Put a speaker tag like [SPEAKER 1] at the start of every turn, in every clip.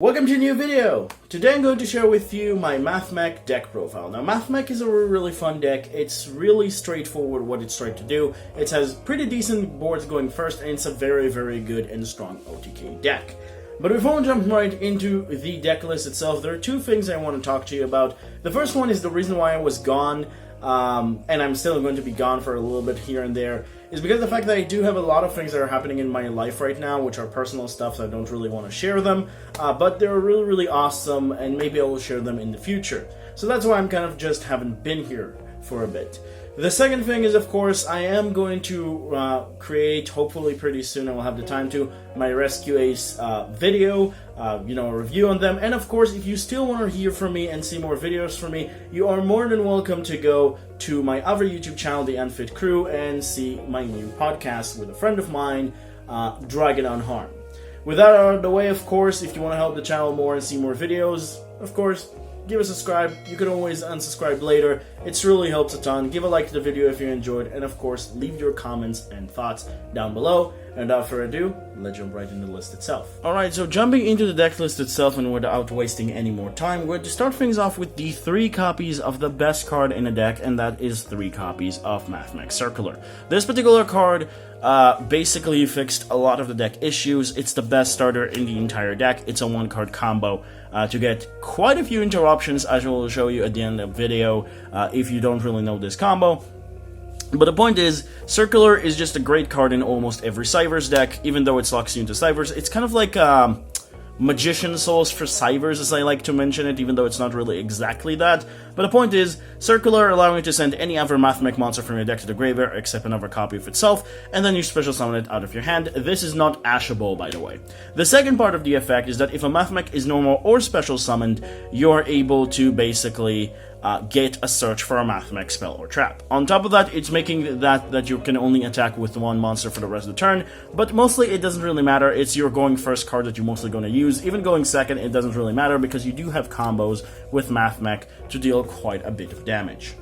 [SPEAKER 1] Welcome to a new video! Today I'm going to share with you my Mathmech deck profile. Now Mathmech is a really fun deck. It's really straightforward what it's trying to do. It has pretty decent boards going first, and it's a very good and strong OTK deck. But before we jump right into the deck list itself, there are two things I want to talk to you about. The first one is the reason why I was gone, and I'm still going to be gone for a little bit here and there, is because of the fact that I do have a lot of things that are happening in my life right now, which are personal stuff, so I don't really want to share them, but they're really awesome, and maybe I will share them in the future. So that's why I'm kind of just haven't been here for a bit. The second thing is, of course, I am going to create, hopefully pretty soon I will have the time to, my Rescue Ace video, a review on them. And of course, if you still want to hear from me and see more videos from me, you are more than welcome to go to my other YouTube channel, The Unfit Crew, and see my new podcast with a friend of mine, Dragon Unharmed. With that out of the way, of course, if you want to help the channel more and see more videos, of course, give a subscribe. You can always unsubscribe later. It really helps a ton. Give a like to the video if you enjoyed, and of course, leave your comments and thoughts down below. And without further ado, let's jump right into the list itself. Alright, so jumping into the deck list itself, and without wasting any more time, we're going to start things off with the 3 copies of the best card in the deck, and that is 3 copies of Mathmech Circular. This particular card basically fixed a lot of the deck issues. It's the best starter in the entire deck. It's a 1-card combo to get quite a few interruptions, as I will show you at the end of the video if you don't really know this combo. But the point is, Circular is just a great card in almost every cyberse deck, even though it locks you into cyberse. It's kind of like Magician Souls for cyberse, as I like to mention it, even though it's not really exactly that. But the point is, Circular allowing you to send any other Mathmech monster from your deck to the graveyard except another copy of itself, and then you special summon it out of your hand. This is not ashable, by the way. The second part of the effect is that if a Mathmech is normal or special summoned, you're able to basically get a search for a Mathmech spell or trap. On top of that, it's making that you can only attack with 1 monster for the rest of the turn, but mostly it doesn't really matter. It's your going first card that you're mostly going to use. Even going second, it doesn't really matter because you do have combos with Mathmech to deal quite a bit of damage.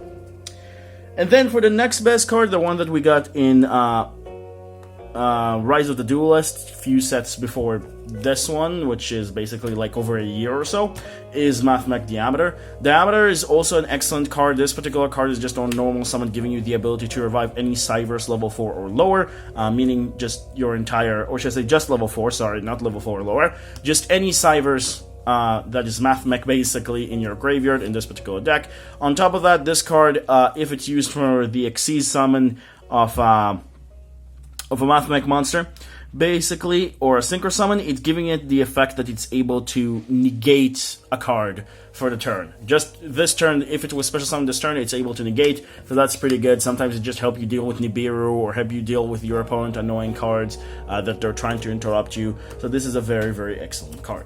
[SPEAKER 1] And then for the next best card, the one that we got in Rise of the Duelist, few sets before this one, which is basically like over a year or so, is Mathmech Diameter. Diameter is also an excellent card. This particular card is just on normal summon, giving you the ability to revive any cyberse level 4 or lower, meaning just your entire, or should I say just level 4, sorry, not level 4 or lower, just any cyberse that is Mathmech basically in your graveyard in this particular deck. On top of that, this card, if it's used for the Xyz summon of a Mathmech monster, basically, or a synchro summon, it's giving it the effect that it's able to negate a card for the turn. Just this turn, if it was special summon this turn, it's able to negate, so that's pretty good. Sometimes it just helps you deal with Nibiru, or help you deal with your opponent annoying cards that they're trying to interrupt you. So this is a very excellent card.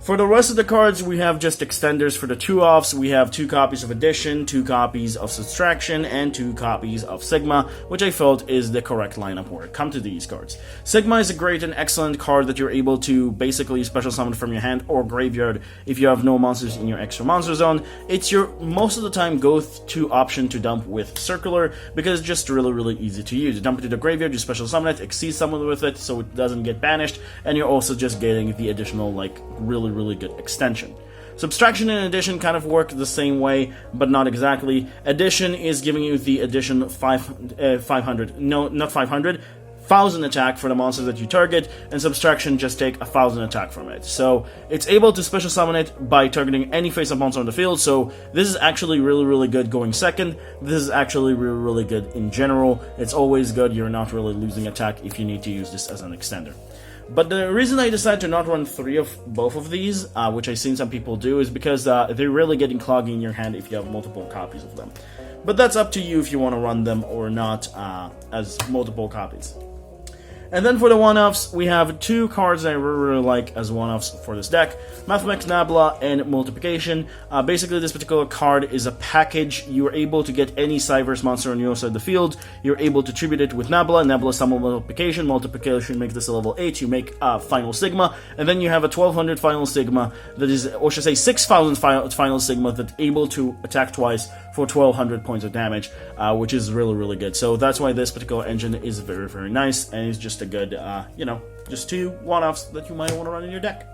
[SPEAKER 1] For the rest of the cards, we have just extenders for the 2-offs. We have 2 copies of Addition, 2 copies of Subtraction, and 2 copies of Sigma, which I felt is the correct lineup where it comes to these cards. Sigma is a great and excellent card that you're able to basically special summon from your hand or graveyard if you have no monsters in your extra monster zone. It's your, most of the time, go-to option to dump with Circular, because it's just really easy to use. You dump it to the graveyard, you special summon it, Xyz summon with it so it doesn't get banished, and you're also just getting the additional, like, really good extension. Subtraction and Addition kind of work the same way, but not exactly. Addition is giving you the addition 1,000 attack for the monsters that you target, and Subtraction just take 1,000 attack from it. So it's able to special summon it by targeting any face-up monster on the field, so this is actually really good going second. This is actually really good in general. It's always good. You're not really losing attack if you need to use this as an extender. But the reason I decided to not run 3 of both of these, which I've seen some people do, is because they're really getting cloggy in your hand if you have multiple copies of them. But that's up to you if you want to run them or not as multiple copies. And then for the 1-offs, we have 2 cards that I really like as 1-offs for this deck. Mathmech Nabla and Multiplication. Basically, this particular card is a package. You're able to get any cyberse monster on your side of the field. You're able to tribute it with Nabla. Nabla summon Multiplication. Multiplication makes this a level 8. You make Final Sigma. And then you have a 1200 Final Sigma that is, or should I say 6000 Final Sigma that's able to attack twice for 1200 points of damage, which is really good. So that's why this particular engine is very nice, and it's just a good, just 2 one-offs that you might want to run in your deck.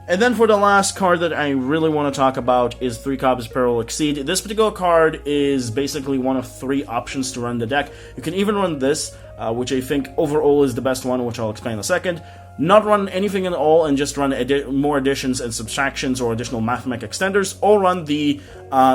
[SPEAKER 1] And then for the last card that I really want to talk about is 3 copies of Peril Exceed. This particular card is basically one of 3 options to run the deck. You can even run this, which I think overall is the best one, which I'll explain in a second. Not run anything at all and just run more additions and subtractions or additional Mathmech extenders, or run the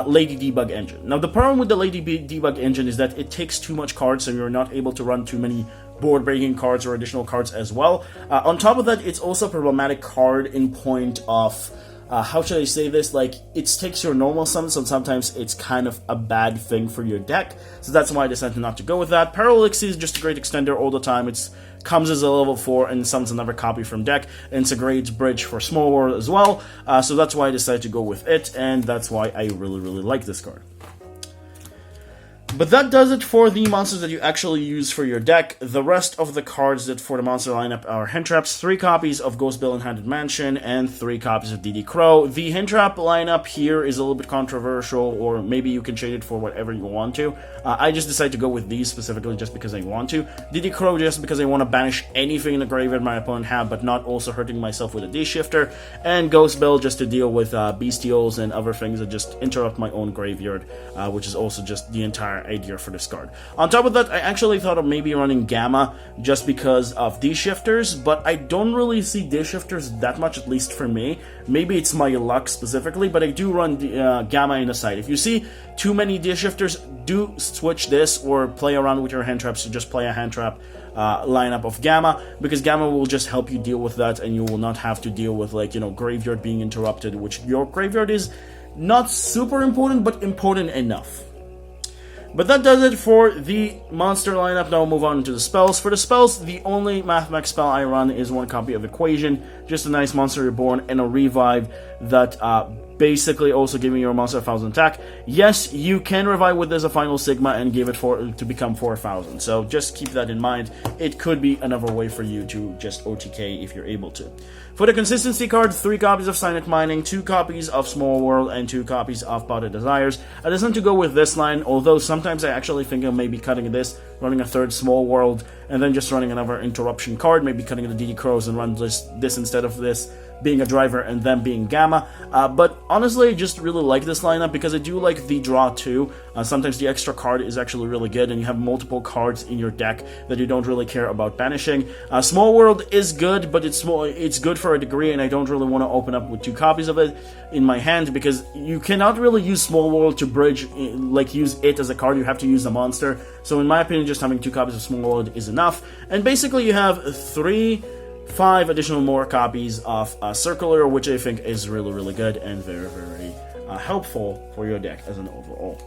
[SPEAKER 1] Lady Debug engine. Now the problem with the Lady Debug engine is that it takes too much cards, and you're not able to run too many board-breaking cards or additional cards as well. On top of that, it's also a problematic card in point of, how should I say this, like, it takes your normal summons, and sometimes it's kind of a bad thing for your deck, so that's why I decided not to go with that. Peril Exceed is just a great extender all the time. It's comes as a level 4 and summons another copy from deck, and it's a great bridge for Small World as well, so that's why I decided to go with it, and that's why I really like this card. But that does it for the monsters that you actually use for your deck. The rest of the cards that for the monster lineup are Hand Traps, 3 copies of Ghost Bill and Haunted Mansion, and 3 copies of DD Crow. The Hand Trap lineup here is a little bit controversial, or maybe you can change it for whatever you want to. I just decided to go with these specifically just because I want to. DD Crow just because I want to banish anything in the graveyard my opponent have, but not also hurting myself with a D-Shifter. And Ghost Bill just to deal with bestials and other things that just interrupt my own graveyard, which is also just the entire idea for this card. On top of that, I actually thought of maybe running Gamma just because of D-Shifters, but I don't really see D-Shifters that much, at least for me. Maybe it's my luck specifically, but I do run Gamma in the side. If you see too many D-Shifters, do switch this or play around with your Hand Traps to just play a Hand Trap lineup of Gamma, because Gamma will just help you deal with that, and you will not have to deal with, like, you know, graveyard being interrupted, which your graveyard is not super important, but important enough. But that does it for the monster lineup. Now we'll move on to the spells. For the spells, the only Mathmech spell I run is 1 copy of Equation, just a nice Monster Reborn and a Revive that basically also giving your monster 1,000 attack. Yes, you can revive with this a Final Sigma and give it to become 4,000, so just keep that in mind. It could be another way for you to just OTK if you're able to. For the consistency card, 3 copies of Silent Mining, 2 copies of Small World, and 2 copies of Potted Desires. I decided to go with this line, although sometimes I actually think of maybe cutting this, running a 3rd Small World, and then just running another interruption card, maybe cutting the DD Crows and run this instead of this, being a driver and then being Gamma. But honestly, I just really like this lineup because I do like the draw too. Sometimes the extra card is actually really good, and you have multiple cards in your deck that you don't really care about banishing. Small World is good, but it's good for a degree, and I don't really want to open up with 2 copies of it in my hand, because you cannot really use Small World to bridge, like use it as a card. You have to use a monster. So in my opinion, just having 2 copies of Small World is enough. And basically you have 5 additional more copies of Circular, which I think is really good and very helpful for your deck as an overall.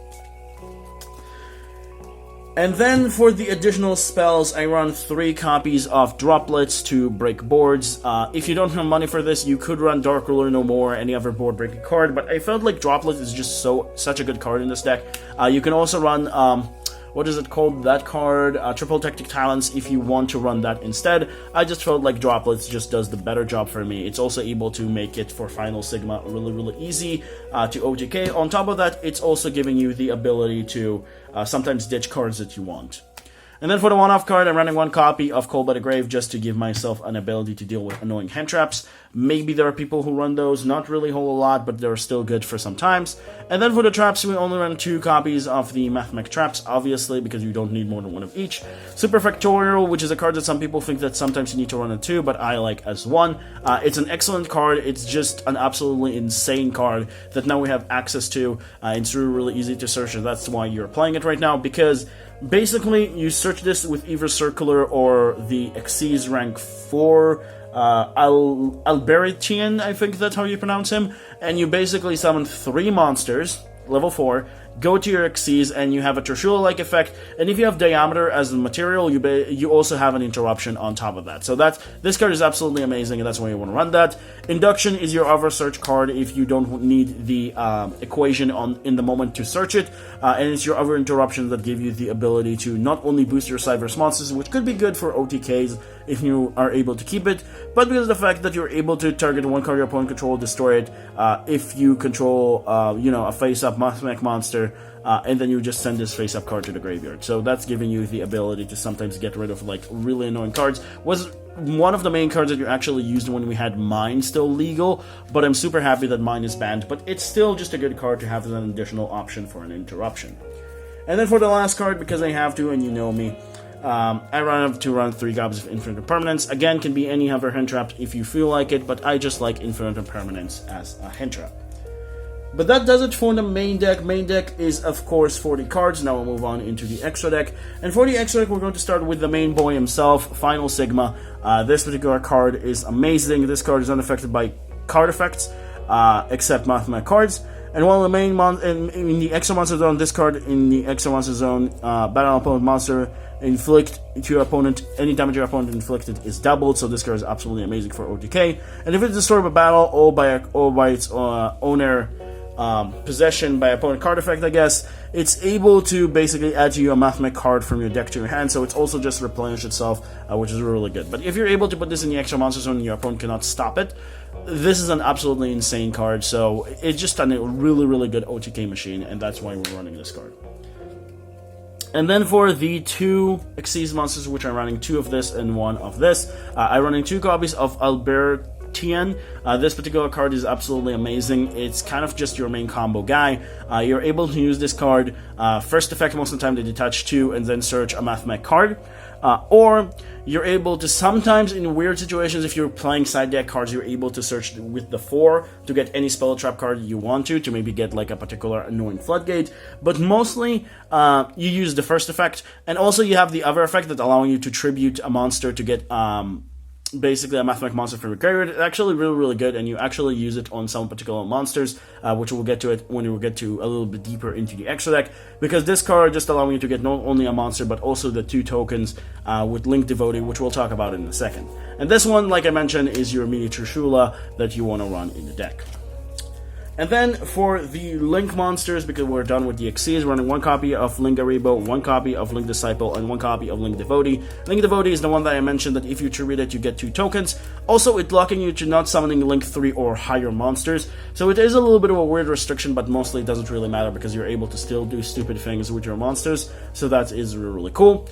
[SPEAKER 1] And then for the additional spells, I run 3 copies of Droplets to break boards. If you don't have money for this, you could run Dark Ruler No More or any other board breaking card, but I felt like Droplets is just such a good card in this deck. You can also run what is it called, that card, Triple Tactic Talents, if you want to run that instead. I just felt like Droplets just does the better job for me. It's also able to make it for Final Sigma really easy to OTK. On top of that, it's also giving you the ability to sometimes ditch cards that you want. And then for the one-off card, I'm running 1 copy of Cold by the Grave just to give myself an ability to deal with annoying hand traps. Maybe there are people who run those, not really a whole lot, but they're still good for some times. And then for the traps, we only run 2 copies of the Mathmech traps, obviously, because you don't need more than 1 of each. Super Factorial, which is a card that some people think that sometimes you need to run a 2, but I like as 1. It's an excellent card. It's just an absolutely insane card that now we have access to. It's really easy to search, and that's why you're playing it right now, because basically, you search this with either Circular or the Xyz rank 4, Albertian, I think that's how you pronounce him, and you basically summon 3 monsters, level 4, go to your Xyz, and you have a Trishula-like effect, and if you have Diameter as the material, you also have an interruption on top of that. So this card is absolutely amazing, and that's why you want to run that. Induction is your other search card if you don't need the equation in the moment to search it, and it's your other interruptions that give you the ability to not only boost your cyberse monsters, which could be good for OTKs if you are able to keep it, but because of the fact that you're able to target 1 card your opponent control, destroy it, if you control, a face-up Mathmech monster, and then you just send this face-up card to the graveyard. So that's giving you the ability to sometimes get rid of, like, really annoying cards. Was one of the main cards that you actually used when we had Mine still legal, but I'm super happy that Mine is banned, but it's still just a good card to have as an additional option for an interruption. And then for the last card, because I have to, and you know me, I run to run 3 copies of Infinite Impermanence. Again, can be any other hand trap if you feel like it, but I just like Infinite Impermanence as a hand trap. But that does it for the main deck. Main deck is, of course, 40 cards. Now we'll move on into the extra deck. And for the extra deck, we're going to start with the main boy himself, Final Sigma. This particular card is amazing. This card is unaffected by card effects, except Mathmech cards. And while the main in the extra monster zone, this card in the extra monster zone, battle opponent monster, inflict to your opponent, any damage your opponent inflicted is doubled, so this card is absolutely amazing for OTK. And if it's destroyed by battle or by its owner, possession by opponent card effect, I guess, it's able to basically add to you a Mathmech card from your deck to your hand, so it's also just replenish itself, which is really good. But if you're able to put this in the extra monster zone and your opponent cannot stop it, this is an absolutely insane card, so it's just a really, really good OTK machine, and that's why we're running this card. And then for the 2 Xyz monsters, which I'm running 2 of this and 1 of this, I'm running 2 copies of Albertian. This particular card is absolutely amazing. It's kind of just your main combo guy. You're able to use this card, first effect most of the time they detach 2 and then search a Mathmech card. Or you're able to sometimes, in weird situations, if you're playing side deck cards, you're able to search with the 4 to get any spell trap card you want to maybe get like a particular annoying floodgate. But mostly, you use the first effect, and also you have the other effect that allowing you to tribute a monster to get basically a Mathmech monster from your graveyard. It's actually really, really good, and you actually use it on some particular monsters, which we'll get to it when we get to a little bit deeper into the extra deck, because this card just allowing you to get not only a monster, but also the 2 tokens with Link Devotee, which we'll talk about in a second. And this one, like I mentioned, is your miniature Shula that you want to run in the deck. And then for the Link monsters, because we're done with the Xyz, running 1 copy of Link Garibo, 1 copy of Link Disciple, and 1 copy of Link Devotee. Link Devotee is the one that I mentioned that if you tribute it, you get 2 tokens. Also, it's locking you to not summoning Link 3 or higher monsters. So it is a little bit of a weird restriction, but mostly it doesn't really matter because you're able to still do stupid things with your monsters. So that is really, really cool.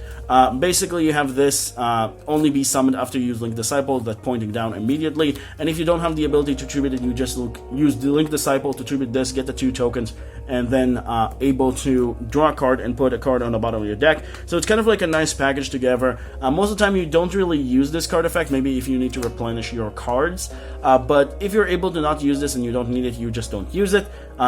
[SPEAKER 1] Basically, you have this only be summoned after you use Link Disciple, that pointing down immediately. And if you don't have the ability to tribute it, you just use the Link Disciple to tribute this, get the 2 tokens, and then able to draw a card and put a card on the bottom of your deck. So it's kind of like a nice package together. Most of the time you don't really use this card effect, maybe if you need to replenish your cards, but if you're able to not use this and you don't need it, you just don't use it.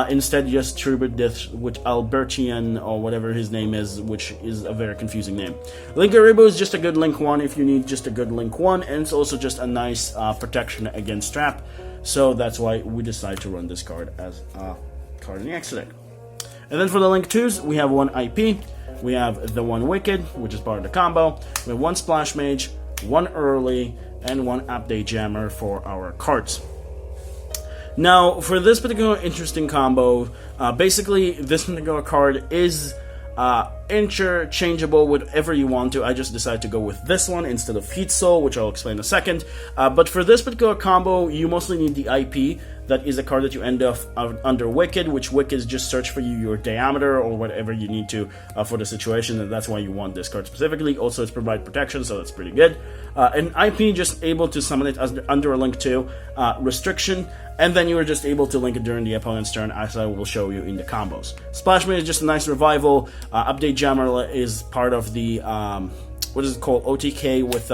[SPEAKER 1] Instead, you just tribute this with Albertian, or whatever his name is, which is a very confusing name. Link Garibo is just a good Link 1 if you need just a good Link 1, and it's also just a nice protection against trap. So that's why we decided to run this card as a card in the extra deck. And then for the Link 2s, we have 1 IP, we have the 1 Wicked, which is part of the combo, we have 1 Splash Mage, 1 Early, and 1 Update Jammer for our cards. Now, for this particular interesting combo, basically this particular card is interchangeable with whatever you want to. I just decided to go with this one instead of Heat Soul, which I'll explain in a second. But for this particular combo, you mostly need the IP. That is a card that you end up under Wicked, which Wicked is just search for you your diameter or whatever you need to for the situation, and that's why you want this card specifically. Also, it's provide protection, so that's pretty good. And IP, just able to summon it as under a Link 2 restriction, and then you are just able to link it during the opponent's turn, as I will show you in the combos. Splash Mage is just a nice revival. Update Jammer is part of the, what is it called, OTK with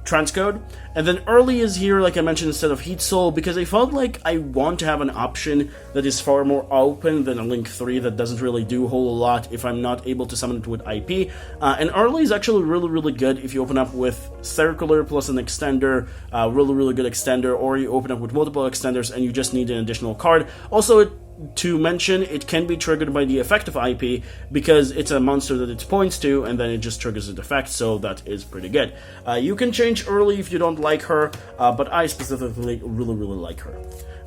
[SPEAKER 1] transcode. And then Early is here, like I mentioned, instead of Heat Soul, because I felt like I want to have an option that is far more open than a Link 3 that doesn't really do a whole lot if I'm not able to summon it with IP. And Early is actually really, really good if you open up with Circular plus an extender, really, really good extender, or you open up with multiple extenders and you just need an additional card. Also, to mention, it can be triggered by the effect of IP because it's a monster that it points to, and then it just triggers the effect, so that is pretty good. You can change Early if you don't like her, but I specifically really, really like her.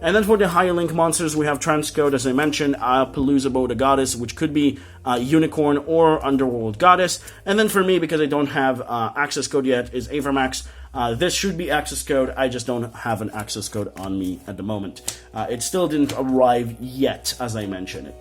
[SPEAKER 1] And then for the high Link monsters, we have Transcode, as I mentioned, Peluzabo the Goddess, which could be Unicorn or Underworld Goddess. And then for me, because I don't have access code yet, is Avermax. This should be access code, I just don't have an access code on me at the moment. It still didn't arrive yet, as I mentioned it.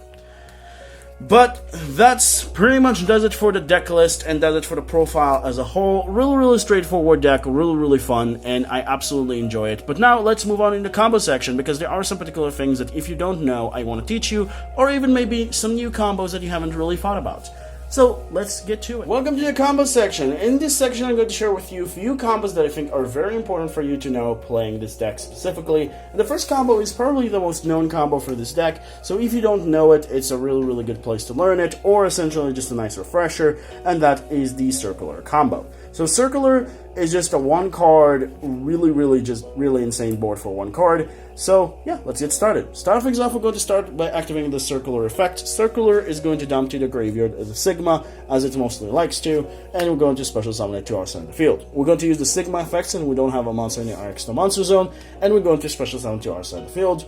[SPEAKER 1] But that's pretty much does it for the deck list and does it for the profile as a whole. Really straightforward deck, really fun, and I absolutely enjoy it. But now let's move on in the combo section, because there are some particular things that if you don't know, I want to teach you, or even maybe some new combos that you haven't really thought about. So let's get to it. Welcome to the combo section. In this section, I'm going to share with you a few combos that I think are very important for you to know playing this deck specifically. And the first combo is probably the most known combo for this deck, so if you don't know it, it's a really good place to learn it, or essentially just a nice refresher, and that is the circular combo. So circular is just a one card, really insane board for one card. So yeah, let's get started. Start things off, we're going to start by activating the circular effect. Circular is going to dump to the graveyard as a Sigma, as it mostly likes to, and we're going to special summon it to our side of the field. We're going to use the Sigma effect since we don't have a monster in our extra monster zone, and we're going to special summon to our side of the field,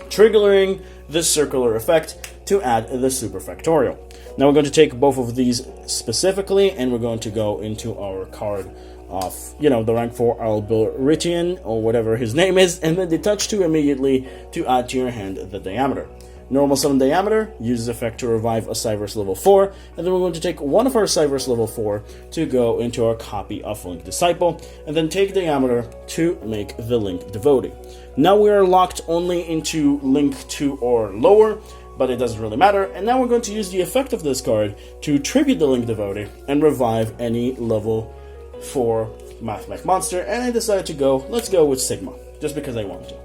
[SPEAKER 1] triggering this circular effect to add the super factorial. Now we're going to take both of these specifically, and we're going to go into our card of, the rank 4 Alberitian, or whatever his name is, and then detach 2 immediately to add to your hand the diameter. Normal summon diameter uses effect to revive a cyberse level 4, and then we're going to take one of our cyberse level 4 to go into our copy of Link Disciple, and then take diameter to make the Link Devotee. Now we are locked only into Link 2 or lower, but it doesn't really matter, and now we're going to use the effect of this card to tribute the Link Devotee and revive any level 4 Mathmech monster, and I decided to let's go with Sigma, just because I want to.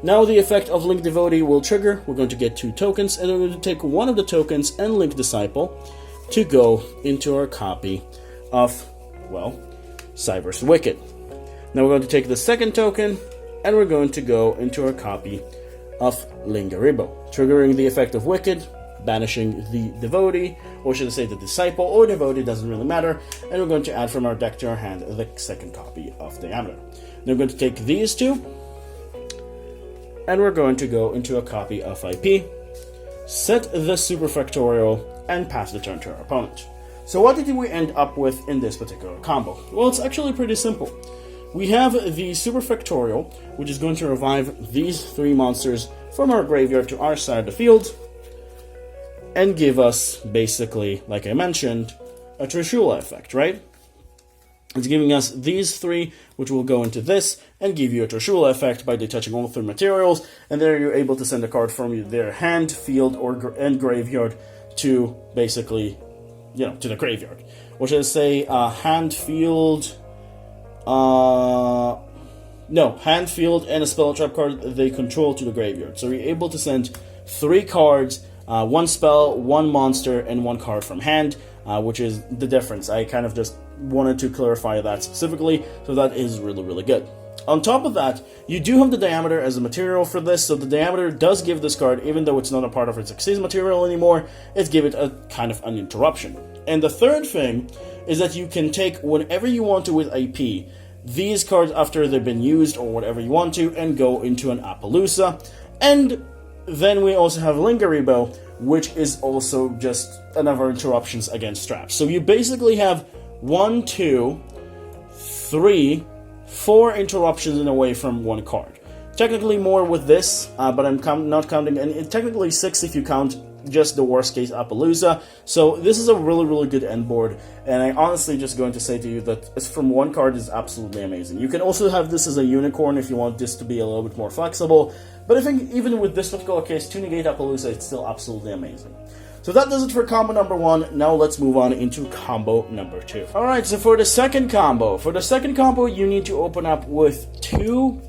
[SPEAKER 1] Now the effect of Link Devotee will trigger. We're going to get 2 tokens, and we're going to take one of the tokens and Link Disciple to go into our copy of, cyberse Wicked. Now we're going to take the second token, and we're going to go into our copy of Lingaribo, triggering the effect of Wicked, banishing the Devotee, or should I say the Disciple or Devotee, doesn't really matter, and we're going to add from our deck to our hand the second copy of Diameter. Then we're going to take these two, and we're going to go into a copy of IP, set the super factorial, and pass the turn to our opponent. So what did we end up with in this particular combo? Well, it's actually pretty simple. We have the super factorial, which is going to revive these 3 monsters from our graveyard to our side of the field, and give us, basically, like I mentioned, a Trishula effect, right? It's giving us these 3, which will go into this, and give you a Trishula effect by detaching all 3 materials, and there you're able to send a card from their hand, field, and graveyard to, basically, to the graveyard. Or should I say, hand, field... hand, field, and a spell trap card they control to the graveyard. So you're able to send 3 cards, 1 spell, 1 monster, and 1 card from hand, which is the difference. I kind of just wanted to clarify that specifically, so that is really good. On top of that, you do have the diameter as a material for this, so the diameter does give this card, even though it's not a part of its Xyz material anymore, it's give it a kind of an interruption. And the third thing is that you can take whenever you want to with IP, these cards after they've been used or whatever you want to, and go into an Appaloosa. And then we also have Lingaribo, which is also just another interruptions against traps. So you basically have 1, 2, 3, 4 interruptions in a way from 1 card. Technically more with this, but I'm not counting, and technically 6 if you count just the worst case Appaloosa. So this is a really good end board, and I honestly just going to say to you that it's from 1 card is absolutely amazing. You can also have this as a unicorn if you want this to be a little bit more flexible, but I think even with this particular case, 2 negate Appaloosa, it's still absolutely amazing. So that does it for combo number 1. Now let's move on into combo number 2. Alright, so for the second combo, you need to open up with 2,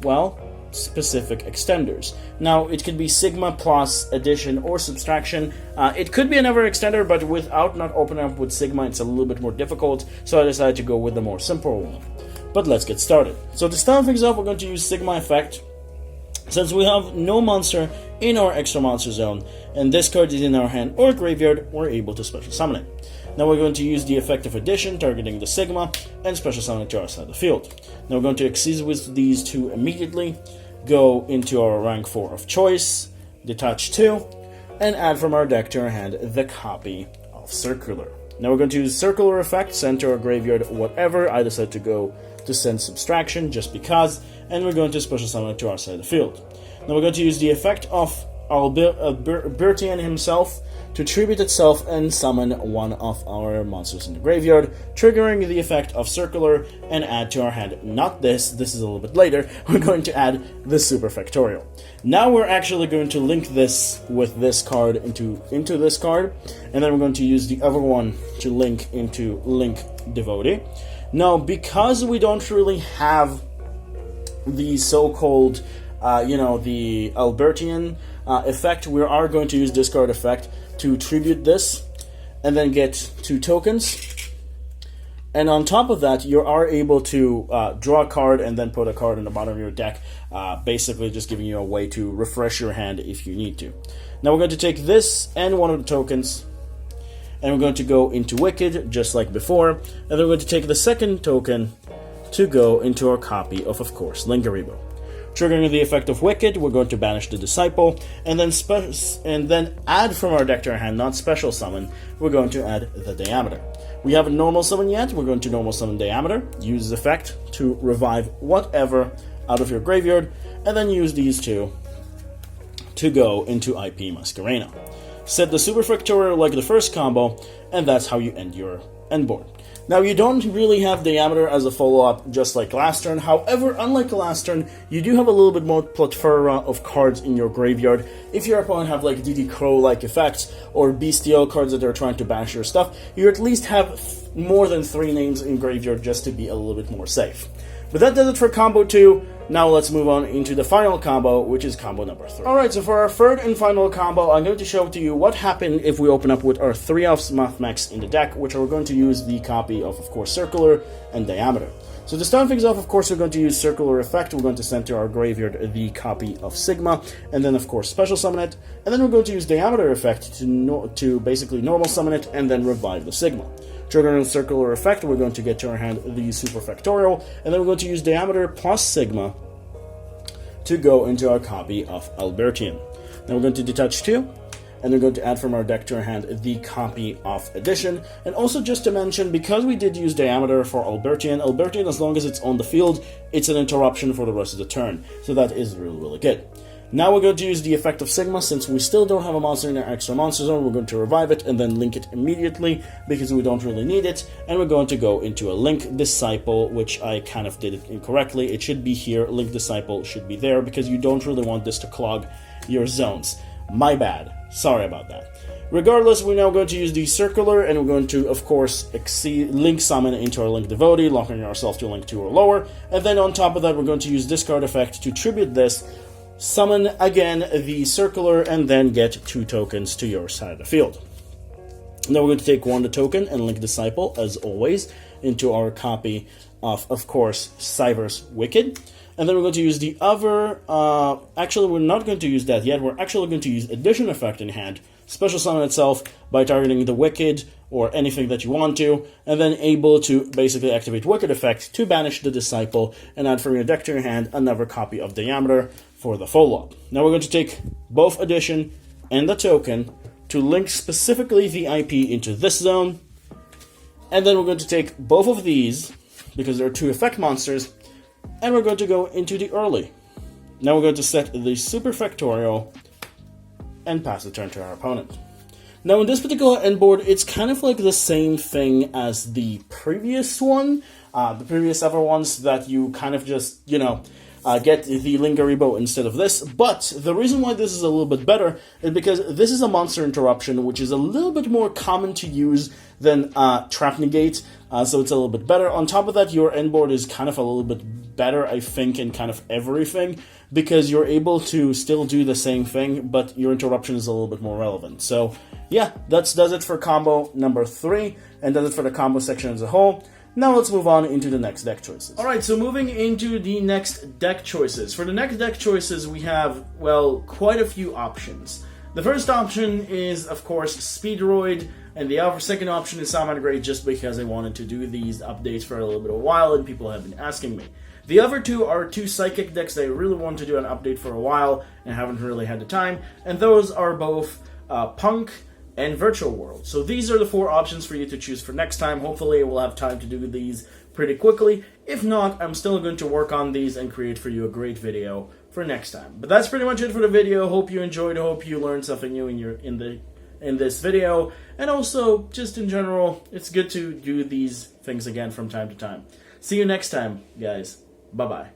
[SPEAKER 1] specific extenders. Now, it could be Sigma plus addition or subtraction. It could be another extender, but without not opening up with Sigma, it's a little bit more difficult, so I decided to go with the more simple one. But let's get started. So to start things off, we're going to use Sigma effect. Since we have no monster in our extra monster zone, and this card is in our hand or graveyard, we're able to special summon it. Now we're going to use the effect of addition, targeting the Sigma, and special summon it to our side of the field. Now we're going to Xyz with these 2 immediately, go into our rank 4 of choice, detach 2, and add from our deck to our hand the copy of Circular. Now we're going to use Circular effect, send to our graveyard whatever. I decided to go to send Subtraction just because, and we're going to special summon it to our side of the field. Now we're going to use the effect of Albertian himself to tribute itself and summon one of our monsters in the graveyard, triggering the effect of circular, and add to our hand. Not this is a little bit later, we're going to add the Super Factorial. Now we're actually going to link this with this card into this card, and then we're going to use the other one to link into Link Devotee. Now, because we don't really have the so-called, the Albertian effect, we are going to use discard effect to tribute this, and then get 2 tokens. And on top of that, you are able to draw a card and then put a card in the bottom of your deck, basically just giving you a way to refresh your hand if you need to. Now we're going to take this and one of the tokens, and we're going to go into Wicked, just like before, and then we're going to take the second token to go into our copy of course, yugioh. Triggering the effect of Wicked, we're going to banish the Disciple, and then add from our deck to our hand, not special summon, we're going to add the Diameter. We haven't normal summon yet, we're going to normal summon Diameter, use this effect to revive whatever out of your graveyard, and then use these two to go into IP Masquerena. Set the Super Factorial like the first combo, and that's how you end your end board. Now, you don't really have Diameter as a follow-up, just like last turn. However, unlike last turn, you do have a little bit more plethora of cards in your graveyard. If your opponent have like DD Crow-like effects, or Bestial cards that are trying to banish your stuff, you at least have more than 3 names in graveyard just to be a little bit more safe. But that does it for combo 2. Now let's move on into the final combo, which is combo number 3. Alright, so for our third and final combo, I'm going to show to you what happened if we open up with our 3 of Mathmechs in the deck, which are going to use the copy of course, Circular and Diameter. So to start things off, of course, we're going to use Circular Effect. We're going to send to our graveyard the copy of Sigma, and then, of course, special summon it. And then we're going to use Diameter Effect to basically normal summon it, and then revive the Sigma. Triggering the Circular Effect, we're going to get to our hand the Super Factorial, and then we're going to use Diameter plus Sigma to go into our copy of Albertian. Now we're going to detach 2, and we're going to add from our deck to our hand the copy of Addition. And also just to mention, because we did use Diameter for Albertian, as long as it's on the field, it's an interruption for the rest of the turn. So that is really, really good. Now we're going to use the effect of Sigma. Since we still don't have a monster in our extra monster zone, we're going to revive it and then link it immediately because we don't really need it. And we're going to go into a Link Disciple, which I kind of did it incorrectly. It should be here. Link Disciple should be there because you don't really want this to clog your zones. My bad. Sorry about that. Regardless, we're now going to use the Circular, and we're going to, of course, Link Summon into our Link Devotee, locking ourselves to Link 2 or lower. And then on top of that, we're going to use Discard Effect to tribute this, summon again the Circular, and then get 2 tokens to your side of the field. Now we're going to take 1 token and Link Disciple, as always, into our copy of course, cyberse Wicked. And then we're going to use the other, actually we're not going to use that yet, we're actually going to use Addition Effect in hand, special summon itself by targeting the Wicked or anything that you want to, and then able to basically activate Wicked Effect to banish the Disciple and add from your deck to your hand another copy of Diameter for the follow-up. Now we're going to take both Addition and the token to link specifically the IP into this zone, and then we're going to take both of these, because there are 2 effect monsters, and we're going to go into the early. Now we're going to set the Super Factorial and pass the turn to our opponent. Now in this particular end board, it's kind of like the same thing as the previous one, the previous other ones that you kind of just, get the Lingaribo instead of this. But the reason why this is a little bit better is because this is a monster interruption, which is a little bit more common to use than Trap Negate, so it's a little bit better. On top of that, your end board is kind of a little bit better, I think, in kind of everything, because you're able to still do the same thing, but your interruption is a little bit more relevant. So yeah, that does it for combo number 3, and does it for the combo section as a whole. Now let's move on into the next deck choices. Alright, so moving into the next deck choices. For the next deck choices, we have, well, quite a few options. The first option is, of course, Speedroid, and the second option is Salmon Grey, just because I wanted to do these updates for a little bit of a while, and people have been asking me. The other 2 are 2 Psychic decks that I really want to do an update for a while, and haven't really had the time, and those are both Punk and Virtual World. So these are the 4 options for you to choose for next time. Hopefully we'll have time to do these pretty quickly. If not, I'm still going to work on these and create for you a great video for next time. But that's pretty much it for the video. Hope you enjoyed. Hope you learned something new in the in this video, and also just in general, it's good to do these things again from time to time. See you next time, guys. Bye-bye.